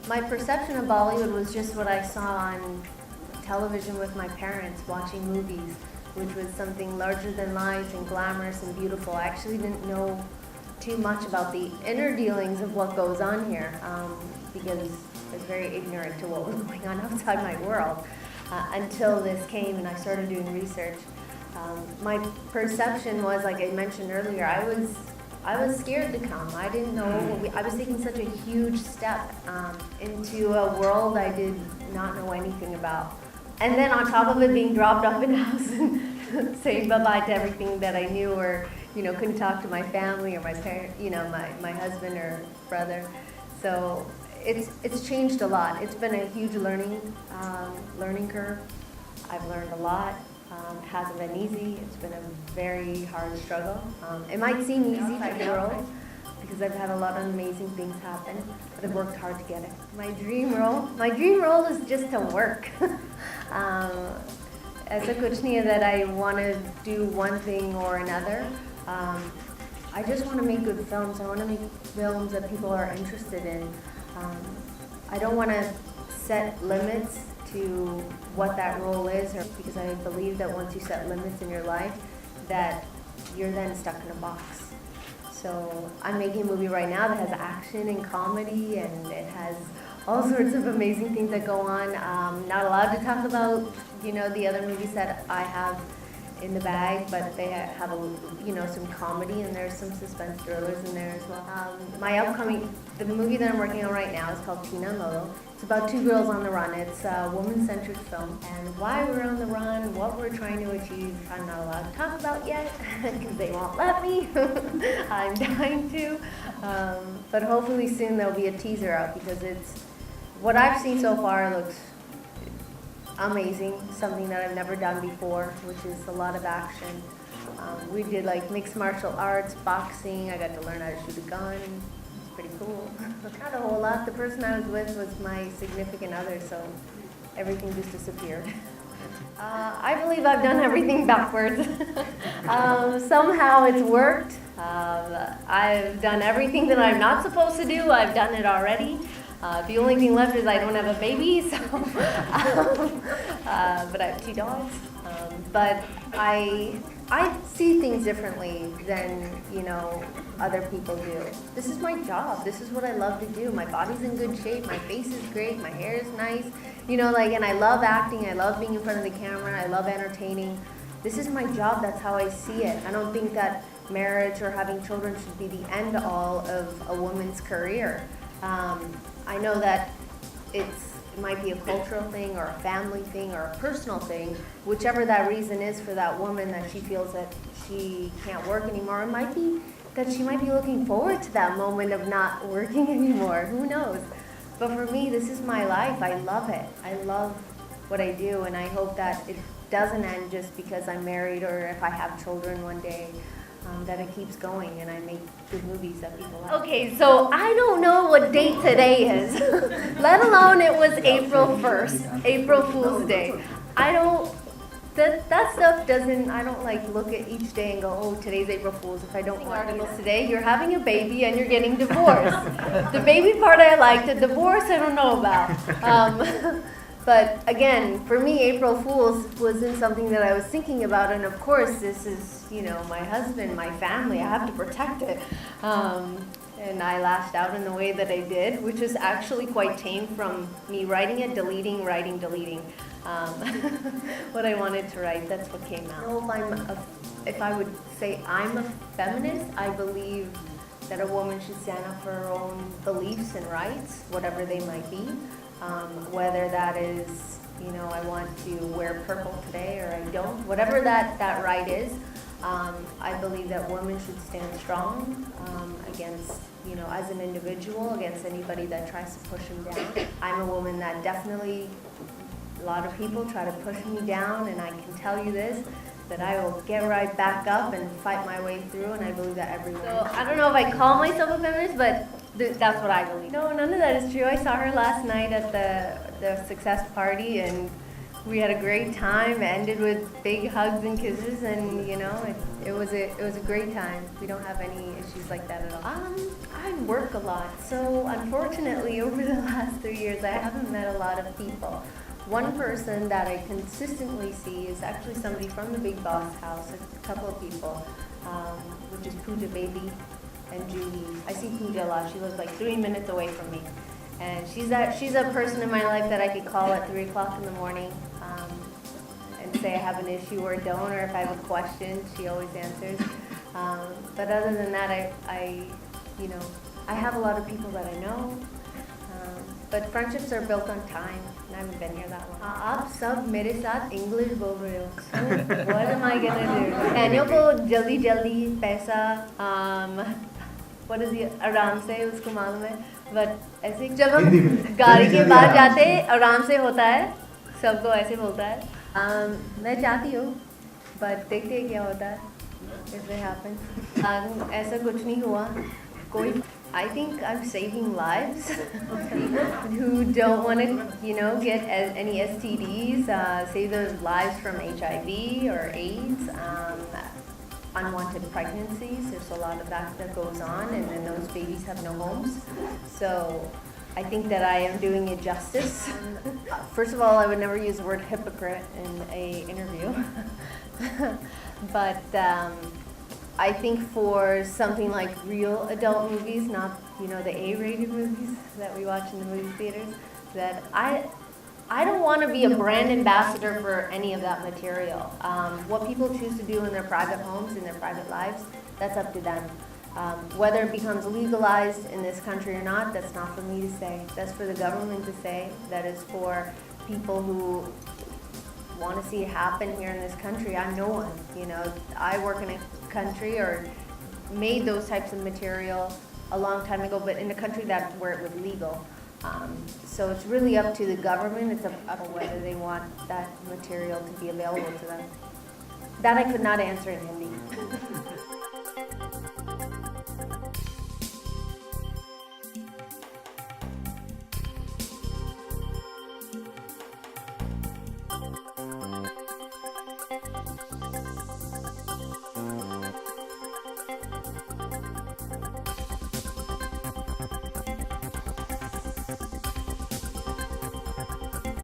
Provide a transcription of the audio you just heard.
My perception of Bollywood was just what I saw on television with my parents watching movies, which was something larger than life and glamorous and beautiful. I actually didn't know too much about the inner dealings of what goes on here because I was very ignorant to what was going on outside my world until this came and I started doing research. My perception was, like I mentioned earlier, I was scared to come. I didn't know, I was taking such a huge step into a world I did not know anything about. And then on top of it, being dropped off in a house and saying bye-bye to everything that I knew, or, couldn't talk to my family or my parent, my husband or brother. So it's changed a lot. It's been a huge learning curve. I've learned a lot. It hasn't been easy. It's been a very hard struggle. It might seem easy to the world because I've had a lot of amazing things happen, but I've worked hard to get it. My dream role is just to work. As a kuchniya that I want to do one thing or another. I just want to make good films. I want to make films that people are interested in. I don't want to set limits to what that role is, or because I believe that once you set limits in your life, that you're then stuck in a box. So I'm making a movie right now that has action and comedy, and it has all sorts of amazing things that go on. Not allowed to talk about, the other movies that I have in the bag, but they have some comedy, and there's some suspense thrillers in there as well. The movie that I'm working on right now is called Tina and Lolo. It's about two girls on the run. It's a woman-centric film, and why we're on the run, what we're trying to achieve, I'm not allowed to talk about yet because they won't let me. I'm dying to, but hopefully soon there'll be a teaser out, because what I've seen so far looks amazing, something that I've never done before, which is a lot of action. We did mixed martial arts, boxing. I got to learn how to shoot a gun. It's pretty cool. Not a whole lot. The person I was with was my significant other, so everything just disappeared. I believe I've done everything backwards. Somehow it's worked. I've done everything that I'm not supposed to do. I've done it already. The only thing left is I don't have a baby, so but I have two dogs. But I see things differently than other people do. This is my job. This is what I love to do. My body's in good shape. My face is great. My hair is nice. And I love acting. I love being in front of the camera. I love entertaining. This is my job. That's how I see it. I don't think that marriage or having children should be the end all of a woman's career. I know that it might be a cultural thing or a family thing or a personal thing, whichever that reason is for that woman, that she feels that she can't work anymore. It might be that she might be looking forward to that moment of not working anymore. Who knows? But for me, this is my life. I love it. I love what I do, and I hope that it doesn't end just because I'm married or if I have children one day. That it keeps going and I make good movies that people like. Okay, so I don't know what date today is, let alone it was April 1st, April Fool's Day. That stuff doesn't, I don't look at each day and go, oh, today's April Fool's. If I don't want articles today, you're having a baby and you're getting divorced. The baby part I like, the divorce I don't know about. But again, for me, April Fool's wasn't something that I was thinking about, and of course, this is, my husband, my family, I have to protect it. And I lashed out in the way that I did, which is actually quite tame from me writing it, deleting. What I wanted to write, that's what came out. If I would say I'm a feminist, I believe that a woman should stand up for her own beliefs and rights, whatever they might be. Whether that is, I want to wear purple today or I don't, whatever that right is, I believe that women should stand strong against, as an individual, against anybody that tries to push them down. I'm a woman that definitely, a lot of people try to push me down, and I can tell you this, that I will get right back up and fight my way through, and I believe that everyone. So I don't know if I call myself a feminist, but that's what I believe. No, none of that is true. I saw her last night at the success party, and We had a great time. It ended with big hugs and kisses, and you know, it was a great time. We don't have any issues like that at all. I work a lot, so unfortunately, over the last 3 years, I haven't met a lot of people. One person that I consistently see is actually somebody from the Big Boss house, a couple of people, which is Pooja Baby and Julie. I see Pooja a lot. She lives like 3 minutes away from me. And she's a person in my life that I could call at 3 o'clock in the morning and say I have an issue or don't, or if I have a question, she always answers. But other than that, I have a lot of people that I know. But friendships are built on time, and I haven't been here that long. आप सब मेरे साथ English बोल रहे हो. So what am I gonna do? Daniel को जल्दी पैसा what is it, आराम से उसको मालूम है. But ऐसे जब हम गाड़ी के बाहर जाते आराम से होता है, सबको ऐसे बोलता है. मैं चाहती हूँ, but देखते हैं क्या होता है. If it happens. ऐसा कुछ नहीं हुआ. कोई I think I'm saving lives who don't want to, get any STDs, save those lives from HIV or AIDS, unwanted pregnancies. There's a lot of that goes on, and then those babies have no homes. So I think that I am doing it justice. First of all, I would never use the word hypocrite in an interview. But I think for something like real adult movies, not the A-rated movies that we watch in the movie theaters, that I don't want to be a brand ambassador for any of that material. What people choose to do in their private homes, in their private lives, that's up to them. Whether it becomes legalized in this country or not, that's not for me to say. That's for the government to say. That is for people who want to see it happen here in this country. I'm no one. I work in a country or made those types of material a long time ago, but in a country where it was legal. So it's really up to the government. It's up to whether they want that material to be available to them. That I could not answer in Hindi.